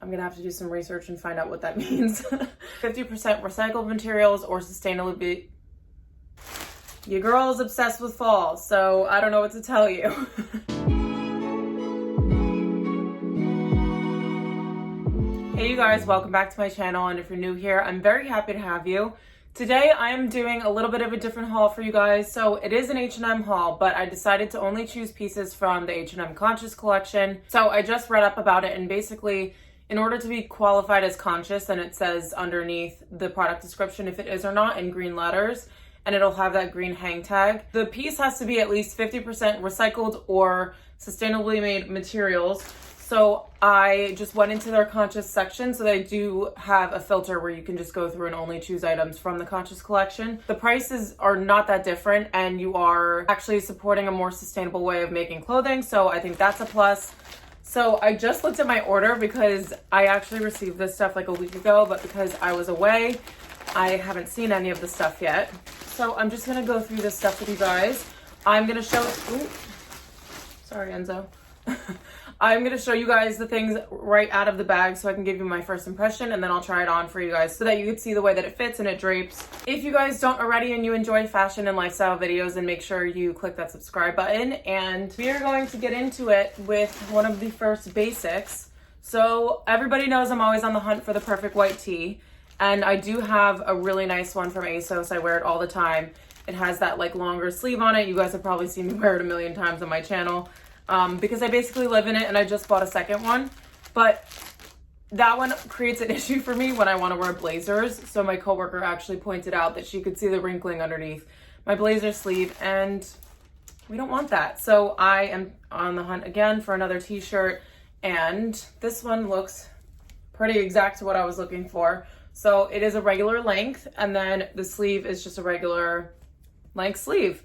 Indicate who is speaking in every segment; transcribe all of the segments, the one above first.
Speaker 1: I'm gonna have to do some research and find out what that means. 50% recycled materials or sustainably. Your girl is obsessed with fall, so I don't know what to tell you. Hey you guys, welcome back to my channel, and if you're new here, I'm very happy to have you. Today I am doing a little bit of a different haul for you guys. So it is an H&M haul, but I decided to only choose pieces from the H&M Conscious collection. So I just read up about it, and basically in order to be qualified as conscious, and it says underneath the product description if it is or not in green letters, and it'll have that green hang tag. The piece has to be at least 50% recycled or sustainably made materials. So I just went into their Conscious section. So they do have a filter where you can just go through and only choose items from the Conscious collection. The prices are not that different, and you are actually supporting a more sustainable way of making clothing. So I think that's a plus. So I just looked at my order because I actually received this stuff like a week ago, but because I was away, I haven't seen any of the stuff yet. So I'm just gonna go through this stuff with you guys. I'm gonna show, sorry Enzo. I'm going to show you guys the things right out of the bag so I can give you my first impression, and then I'll try it on for you guys so that you can see the way that it fits and it drapes. If you guys don't already and you enjoy fashion and lifestyle videos, then make sure you click that subscribe button. And we are going to get into it with one of the first basics. So everybody knows I'm always on the hunt for the perfect white tee, and I do have a really nice one from ASOS. I wear it all the time. It has that like longer sleeve on it. You guys have probably seen me wear it a million times on my channel. Because I basically live in it, and I just bought a second one, but that one creates an issue for me when I want to wear blazers. So my coworker actually pointed out that she could see the wrinkling underneath my blazer sleeve, and we don't want that. So I am on the hunt again for another t-shirt, and this one looks pretty exact to what I was looking for. So it is a regular length, and then the sleeve is just a regular length sleeve.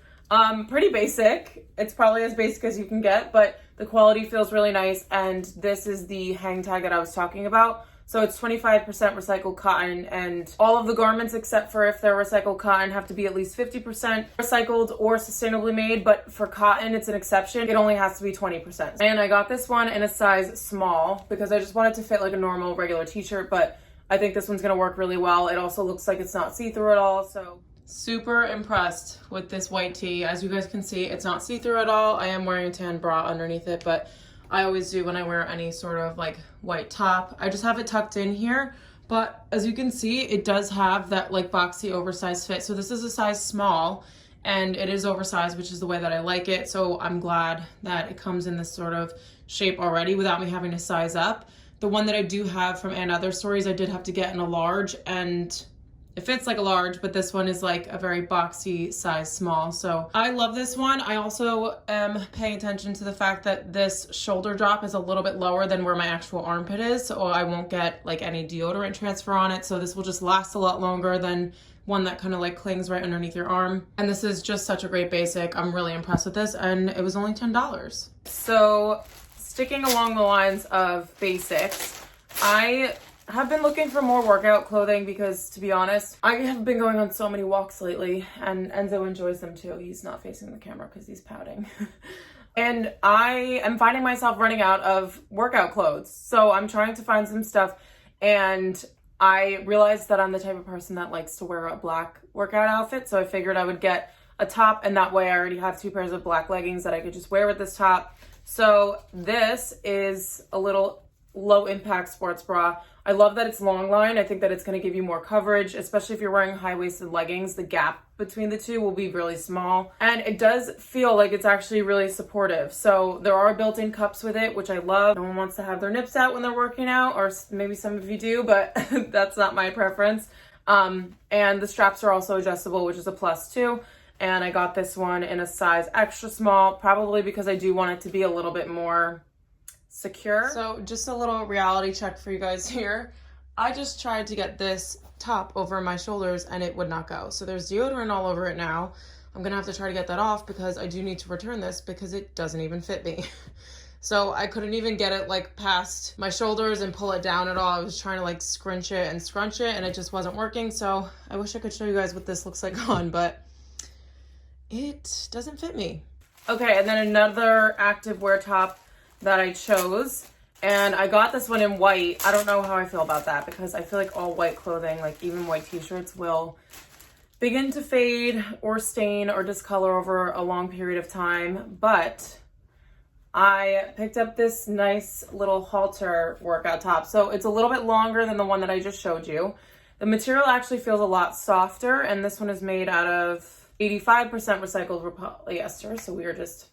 Speaker 1: Pretty basic. It's probably as basic as you can get, but the quality feels really nice. And this is the hang tag that I was talking about. So it's 25% recycled cotton, and all of the garments except for if they're recycled cotton have to be at least 50% recycled or sustainably made. But for cotton, it's an exception. It only has to be 20%. And I got this one in a size small because I just wanted to fit like a normal regular t-shirt, but I think this one's gonna work really well. It also looks like it's not see-through at all, so super impressed with this white tee. As you guys can see, it's not see-through at all. I am wearing a tan bra underneath it, but I always do when I wear any sort of like white top. I just have it tucked in here, but as you can see, it does have that like boxy oversized fit. So this is a size small, and it is oversized, which is the way that I like it. So I'm glad that it comes in this sort of shape already without me having to size up. The one that I do have from And Other Stories, I did have to get in a large, and it fits like a large, but this one is like a very boxy size small. So I love this one. I also am paying attention to the fact that this shoulder drop is a little bit lower than where my actual armpit is, so I won't get like any deodorant transfer on it. So this will just last a lot longer than one that kind of like clings right underneath your arm. And this is just such a great basic. I'm really impressed with this, and it was only $10. So sticking along the lines of basics, I have been looking for more workout clothing because, to be honest, I have been going on so many walks lately, and Enzo enjoys them too. He's not facing the camera because he's pouting. And I am finding myself running out of workout clothes. So I'm trying to find some stuff, and I realized that I'm the type of person that likes to wear a black workout outfit. So I figured I would get a top, and that way I already have 2 pairs of black leggings that I could just wear with this top. So this is a little low impact sports bra. I love that it's long line. I think that it's going to give you more coverage, especially if you're wearing high-waisted leggings. The gap between the two will be really small, and it does feel like it's actually really supportive. So there are built-in cups with it, which I love. No one wants to have their nips out when they're working out, or maybe some of you do, but that's not my preference. And the straps are also adjustable, which is a plus too. And I got this one in a size extra small, probably because I do want it to be a little bit more secure. So just a little reality check for you guys here. I just tried to get this top over my shoulders and it would not go. So there's deodorant all over it now. I'm gonna have to try to get that off because I do need to return this because it doesn't even fit me. So I couldn't even get it like past my shoulders and pull it down at all. I was trying to like scrunch it and scrunch it, and it just wasn't working. So I wish I could show you guys what this looks like on, but it doesn't fit me. Okay, and then another activewear top that I chose And I got this one in white. I don't know how I feel about that because I feel like all white clothing, like even white t-shirts, will begin to fade or stain or discolor over a long period of time. But I picked up this nice little halter workout top. So it's a little bit longer than the one that I just showed you. The material actually feels a lot softer, and this one is made out of 85% recycled polyester. So we are just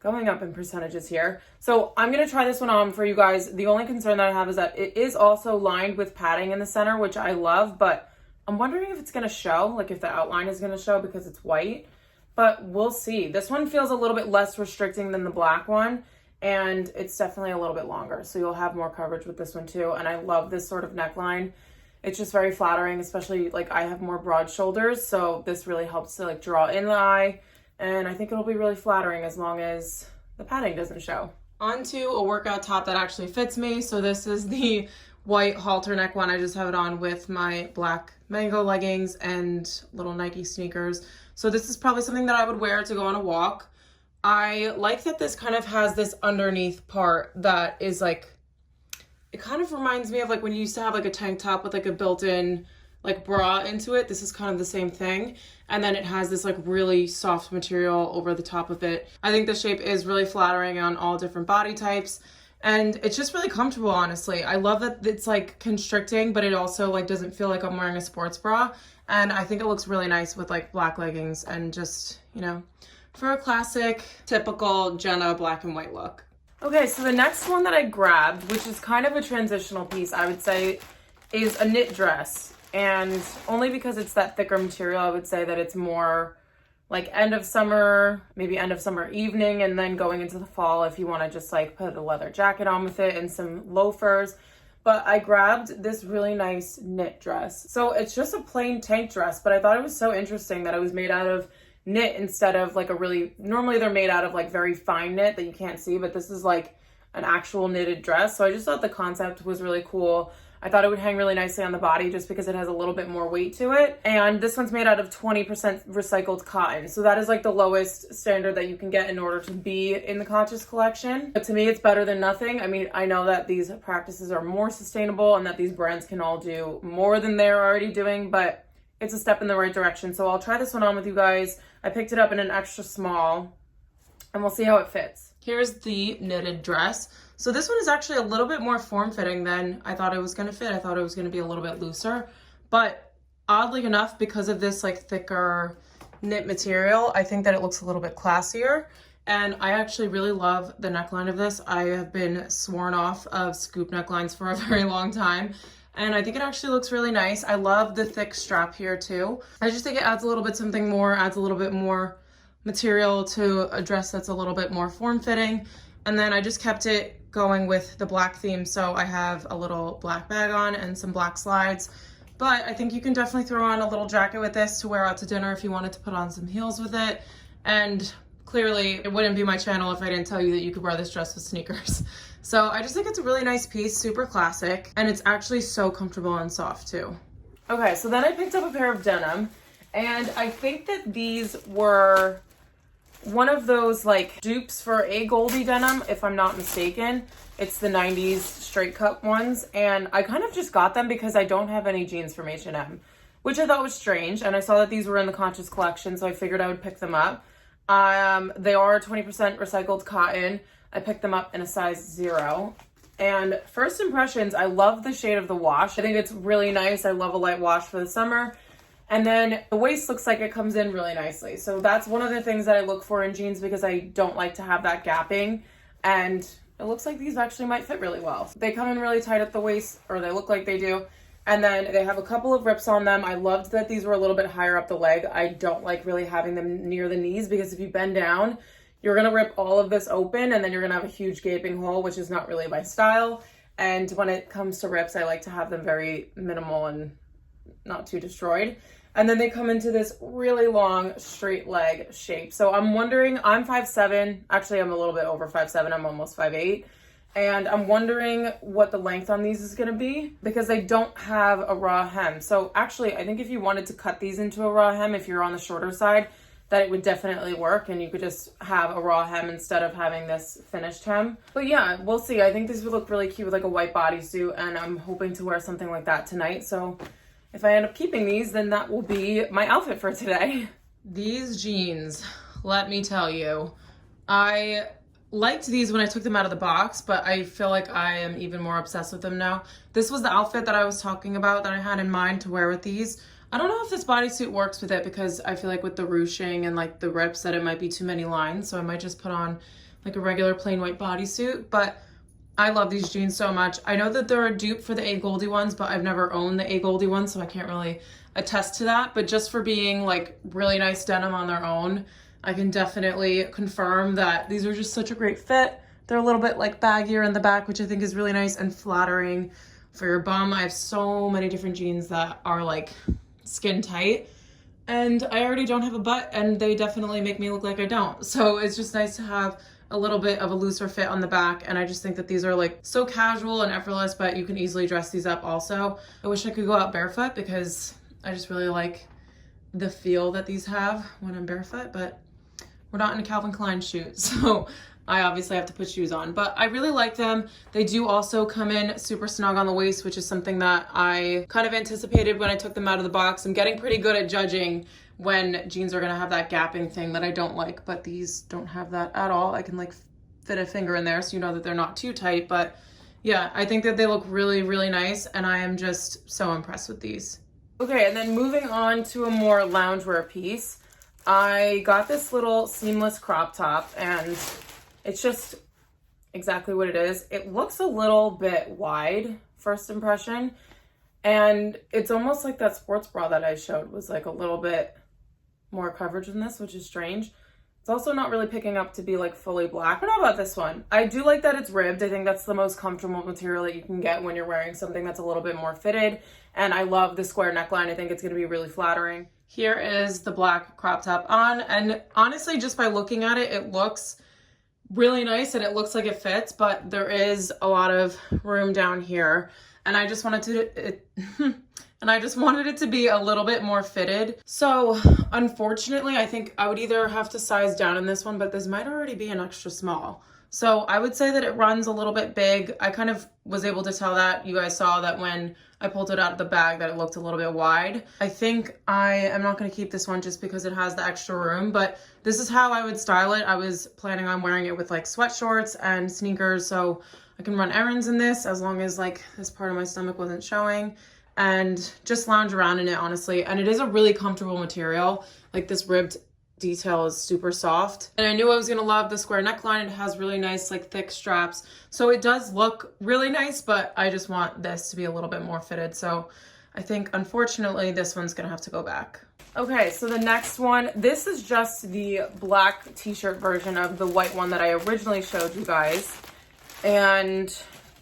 Speaker 1: going up in percentages here. So I'm going to try this one on for you guys. The only concern that I have is that it is also lined with padding in the center, which I love, but I'm wondering if it's going to show, like if the outline is going to show because it's white, but we'll see. This one feels a little bit less restricting than the black one, and it's definitely a little bit longer. So you'll have more coverage with this one too. And I love this sort of neckline. It's just very flattering, especially like I have more broad shoulders. So this really helps to like draw in the eye. And I think it'll be really flattering as long as the padding doesn't show. Onto a workout top that actually fits me. So this is the white halter neck one. I just have it on with my black mango leggings and little Nike sneakers. So this is probably something that I would wear to go on a walk. I like that this kind of has this underneath part that is like, it kind of reminds me of like when you used to have like a tank top with like a built-in like bra into it. This is kind of the same thing. And then it has this like really soft material over the top of it. I think the shape is really flattering on all different body types. And it's just really comfortable, honestly. I love that it's like constricting, but it also like doesn't feel like I'm wearing a sports bra. And I think it looks really nice with like black leggings and just, you know, for a classic, typical Jenna black and white look. Okay, so the next one that I grabbed, which is kind of a transitional piece, I would say, is a knit dress. And only because it's that thicker material, I would say that it's more like end of summer, maybe end of summer evening, and then going into the fall if you want to just like put a leather jacket on with it and some loafers. But I grabbed this really nice knit dress. So it's just a plain tank dress, but I thought it was so interesting that it was made out of knit instead of like a really, normally they're made out of like very fine knit that you can't see, but this is like an actual knitted dress. So I just thought the concept was really cool. I thought it would hang really nicely on the body just because it has a little bit more weight to it. And this one's made out of 20% recycled cotton. So that is like the lowest standard that you can get in order to be in the Conscious collection. But to me, it's better than nothing. I mean, I know that these practices are more sustainable and that these brands can all do more than they're already doing, but it's a step in the right direction. So I'll try this one on with you guys. I picked it up in an extra small and we'll see how it fits. Here's the knitted dress. So this one is actually a little bit more form-fitting than I thought it was going to fit. I thought it was going to be a little bit looser, but oddly enough, because of this like thicker knit material, I think that it looks a little bit classier. And I actually really love the neckline of this. I have been sworn off of scoop necklines for a very long time, and I think it actually looks really nice. I love the thick strap here too. I just think it adds a little bit something more, adds a little bit more material to a dress that's a little bit more form-fitting. And then I just kept it going with the black theme. So I have a little black bag on and some black slides, but I think you can definitely throw on a little jacket with this to wear out to dinner if you wanted to put on some heels with it. And clearly it wouldn't be my channel if I didn't tell you that you could wear this dress with sneakers. So I just think it's a really nice piece, super classic, and it's actually so comfortable and soft too. Okay, so then I picked up a pair of denim, and I think that these were one of those like dupes for a Goldie denim, if I'm not mistaken. It's the 90s straight cut ones, and I kind of just got them because I don't have any jeans from H&M, which I thought was strange, and I saw that these were in the Conscious collection, so I figured I would pick them up. They are 20% recycled cotton. I picked them up in a size 0. And first impressions, I love the shade of the wash. I think it's really nice. I love a light wash for the summer. And then the waist looks like it comes in really nicely. So that's one of the things that I look for in jeans because I don't like to have that gapping. And it looks like these actually might fit really well. They come in really tight at the waist, or they look like they do. And then they have a couple of rips on them. I loved that these were a little bit higher up the leg. I don't like really having them near the knees because if you bend down, you're gonna rip all of this open and then you're gonna have a huge gaping hole, which is not really my style. And when it comes to rips, I like to have them very minimal and not too destroyed. And then they come into this really long straight leg shape. So I'm wondering, I'm 5'7", actually I'm a little bit over 5'7", I'm almost 5'8". And I'm wondering what the length on these is gonna be because they don't have a raw hem. So actually, I think if you wanted to cut these into a raw hem, if you're on the shorter side, that it would definitely work and you could just have a raw hem instead of having this finished hem. But yeah, we'll see. I think this would look really cute with like a white bodysuit, and I'm hoping to wear something like that tonight. So if I end up keeping these, then that will be my outfit for today. These jeans, let me tell you, I liked these when I took them out of the box, but I feel like I am even more obsessed with them now. This was the outfit that I was talking about that I had in mind to wear with these. I don't know if this bodysuit works with it because I feel like with the ruching and like the rips that it might be too many lines. So I might just put on like a regular plain white bodysuit, but I love these jeans so much. I know that they're a dupe for the A Goldie ones, but I've never owned the A Goldie ones, so I can't really attest to that. But just for being like really nice denim on their own, I can definitely confirm that these are just such a great fit. They're a little bit like baggier in the back, which I think is really nice and flattering for your bum. I have so many different jeans that are like skin tight, and I already don't have a butt, and they definitely make me look like I don't. So it's just nice to have a little bit of a looser fit on the back, and I just think that these are like so casual and effortless, but you can easily dress these up also. I wish I could go out barefoot because I just really like the feel that these have when I'm barefoot, but we're not in a Calvin Klein shoot, so I obviously have to put shoes on, but I really like them. They do also come in super snug on the waist, which is something that I kind of anticipated when I took them out of the box. I'm getting pretty good at judging when jeans are gonna have that gapping thing that I don't like, but these don't have that at all. I can like fit a finger in there so you know that they're not too tight, but yeah, I think that they look really, really nice, and I am just so impressed with these. Okay, and then moving on to a more loungewear piece, I got this little seamless crop top, and it's just exactly what it is. It looks a little bit wide, first impression, and it's almost like that sports bra that I showed was like a little bit more coverage than this, which is strange. It's also not really picking up to be like fully black. I don't know about this one. I do like that it's ribbed. I think that's the most comfortable material that you can get when you're wearing something that's a little bit more fitted, and I love the square neckline. I think it's going to be really flattering. Here is the black crop top on, and honestly, just by looking at it, it looks really nice and it looks like it fits, but there is a lot of room down here, and I just wanted it to be a little bit more fitted. So unfortunately, I think I would either have to size down in this one, but this might already be an extra small. So I would say that it runs a little bit big. I kind of was able to tell that. You guys saw that when I pulled it out of the bag that it looked a little bit wide. I think I am not going to keep this one just because it has the extra room, but this is how I would style it. I was planning on wearing it with like sweat shorts and sneakers, so I can run errands in this as long as like this part of my stomach wasn't showing, and just lounge around in it, honestly. And it is a really comfortable material. Like this ribbed detail is super soft, and I knew I was gonna love the square neckline. It has really nice like thick straps, so it does look really nice, but I just want this to be a little bit more fitted. So I think unfortunately this one's gonna have to go back. Okay, so the next one, this is just the black t-shirt version of the white one that I originally showed you guys, and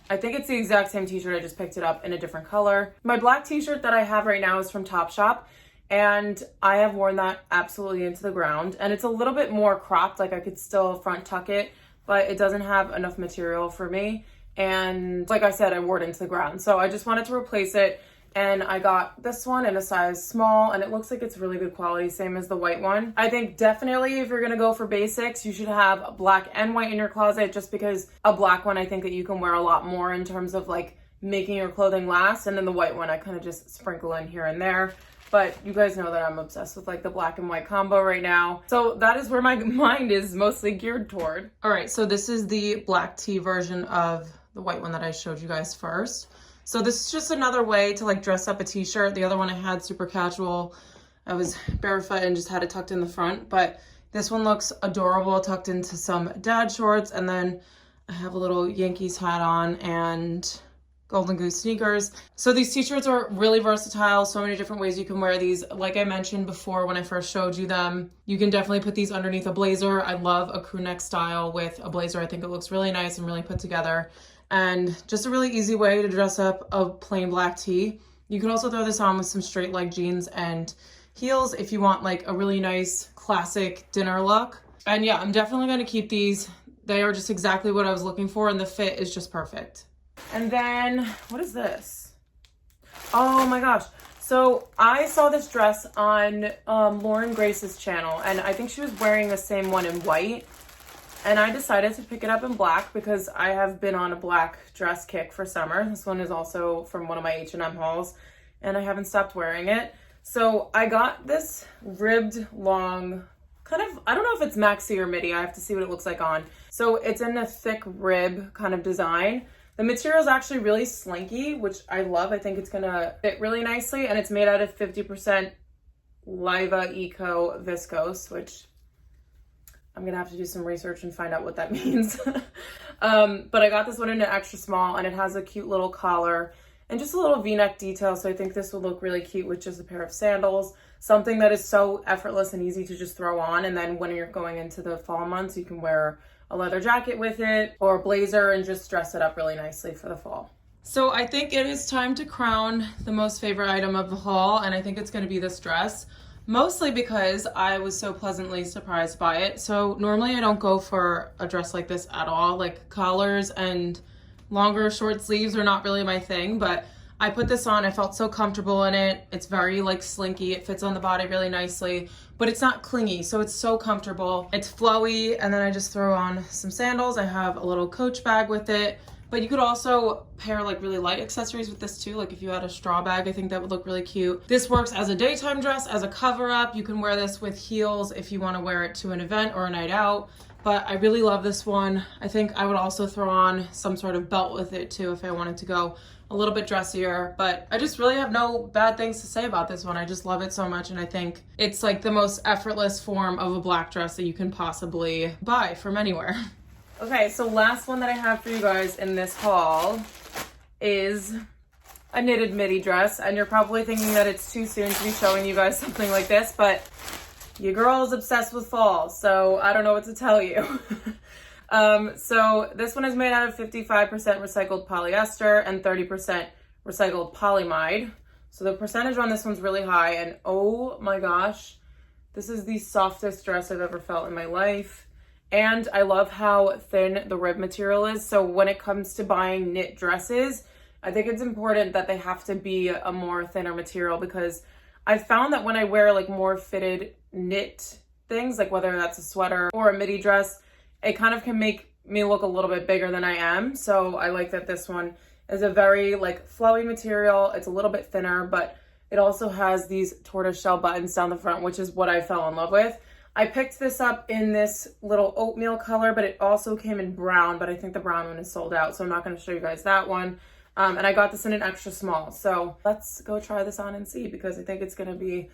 Speaker 1: I think it's the exact same t-shirt. I just picked it up in a different color. My black t-shirt that I have right now is from Topshop, and I have worn that absolutely into the ground, and it's a little bit more cropped. Like I could still front tuck it, but it doesn't have enough material for me, and like I said, I wore it into the ground, so I just wanted to replace it, and I got this one in a size small, and it looks like it's really good quality, same as the white one. I think definitely if you're gonna go for basics, you should have black and white in your closet, just because a black one I think that you can wear a lot more in terms of like making your clothing last, and then the white one I kind of just sprinkle in here and there. But you guys know that I'm obsessed with like the black and white combo right now. So that is where my mind is mostly geared toward. All right, so this is the black tee version of the white one that I showed you guys first. So this is just another way to like dress up a t-shirt. The other one I had super casual. I was barefoot and just had it tucked in the front, but this one looks adorable tucked into some dad shorts, and then I have a little Yankees hat on and Golden Goose sneakers. So these t-shirts are really versatile, so many different ways you can wear these. Like I mentioned before when I first showed you them, you can definitely put these underneath a blazer. I love a crew neck style with a blazer. I think it looks really nice and really put together, and just a really easy way to dress up a plain black tee. You can also throw this on with some straight leg jeans and heels if you want like a really nice classic dinner look. And yeah, I'm definitely going to keep these. They are just exactly what I was looking for, and the fit is just perfect. And then, what is this? Oh my gosh. So I saw this dress on Lauren Grace's channel, and I think she was wearing the same one in white. And I decided to pick it up in black because I have been on a black dress kick for summer. This one is also from one of my H&M hauls, and I haven't stopped wearing it. So I got this ribbed long, kind of, I don't know if it's maxi or midi. I have to see what it looks like on. So it's in a thick rib kind of design. The material is actually really slinky, which I love. I think it's gonna fit really nicely, and it's made out of 50% Liva Eco viscose, which I'm gonna have to do some research and find out what that means. But I got this one in an extra small, and it has a cute little collar and just a little V-neck detail. So I think this will look really cute with just a pair of sandals, something that is so effortless and easy to just throw on. And then when you're going into the fall months, you can wear a leather jacket with it or a blazer and just dress it up really nicely for the fall. So I think it is time to crown the most favorite item of the haul, and I think it's gonna be this dress, mostly because I was so pleasantly surprised by it. So normally I don't go for a dress like this at all. Like collars and longer short sleeves are not really my thing, but I put this on, I felt so comfortable in it. It's very like slinky, it fits on the body really nicely, but it's not clingy, so it's so comfortable. It's flowy, and then I just throw on some sandals. I have a little Coach bag with it, but you could also pair like really light accessories with this too. Like if you had a straw bag, I think that would look really cute. This works as a daytime dress, as a cover up. You can wear this with heels if you wanna wear it to an event or a night out. But I really love this one. I think I would also throw on some sort of belt with it too if I wanted to go a little bit dressier. But I just really have no bad things to say about this one. I just love it so much, and I think it's like the most effortless form of a black dress that you can possibly buy from anywhere. Okay, so last one that I have for you guys in this haul is a knitted midi dress, and you're probably thinking that it's too soon to be showing you guys something like this, but your girl is obsessed with fall, so I don't know what to tell you. So this one is made out of 55% recycled polyester and 30% recycled polyamide. So the percentage on this one's really high, and oh my gosh, this is the softest dress I've ever felt in my life. And I love how thin the rib material is. So when it comes to buying knit dresses, I think it's important that they have to be a more thinner material, because I've found that when I wear like more fitted knit things, like whether that's a sweater or a midi dress, it kind of can make me look a little bit bigger than I am. So I like that this one is a very like flowy material. It's a little bit thinner, but it also has these tortoiseshell buttons down the front, which is what I fell in love with. I picked this up in this little oatmeal color, but it also came in brown, but I think the brown one is sold out, so I'm not going to show you guys that one. And I got this in an extra small. So let's go try this on and see, because I think it's going to be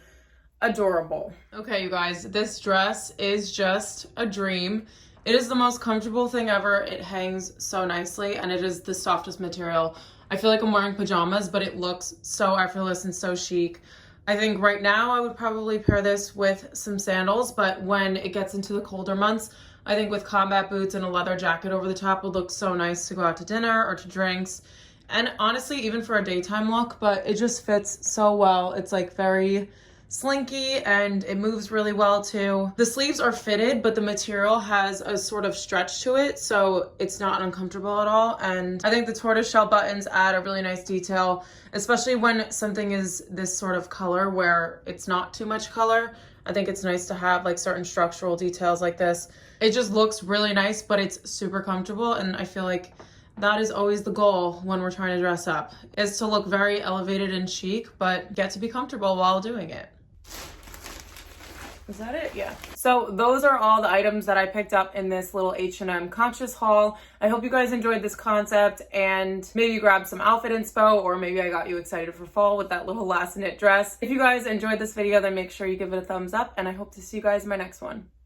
Speaker 1: adorable. Okay, you guys, this dress is just a dream. It is the most comfortable thing ever. It hangs so nicely, and it is the softest material. I feel like I'm wearing pajamas, but it looks so effortless and so chic. I think right now I would probably pair this with some sandals, but when it gets into the colder months, I think with combat boots and a leather jacket over the top would look so nice to go out to dinner or to drinks. And honestly, even for a daytime look, but it just fits so well. It's like very slinky, and it moves really well too. The sleeves are fitted, but the material has a sort of stretch to it, so it's not uncomfortable at all. And I think the tortoiseshell buttons add a really nice detail, especially when something is this sort of color where it's not too much color. I think it's nice to have like certain structural details like this. It just looks really nice, but it's super comfortable, and I feel like that is always the goal when we're trying to dress up, is to look very elevated and chic, but get to be comfortable while doing it. Is that it? Yeah. So those are all the items that I picked up in this little H&M conscious haul. I hope you guys enjoyed this concept and maybe grab some outfit inspo, or maybe I got you excited for fall with that little last knit dress. If you guys enjoyed this video, then make sure you give it a thumbs up, and I hope to see you guys in my next one.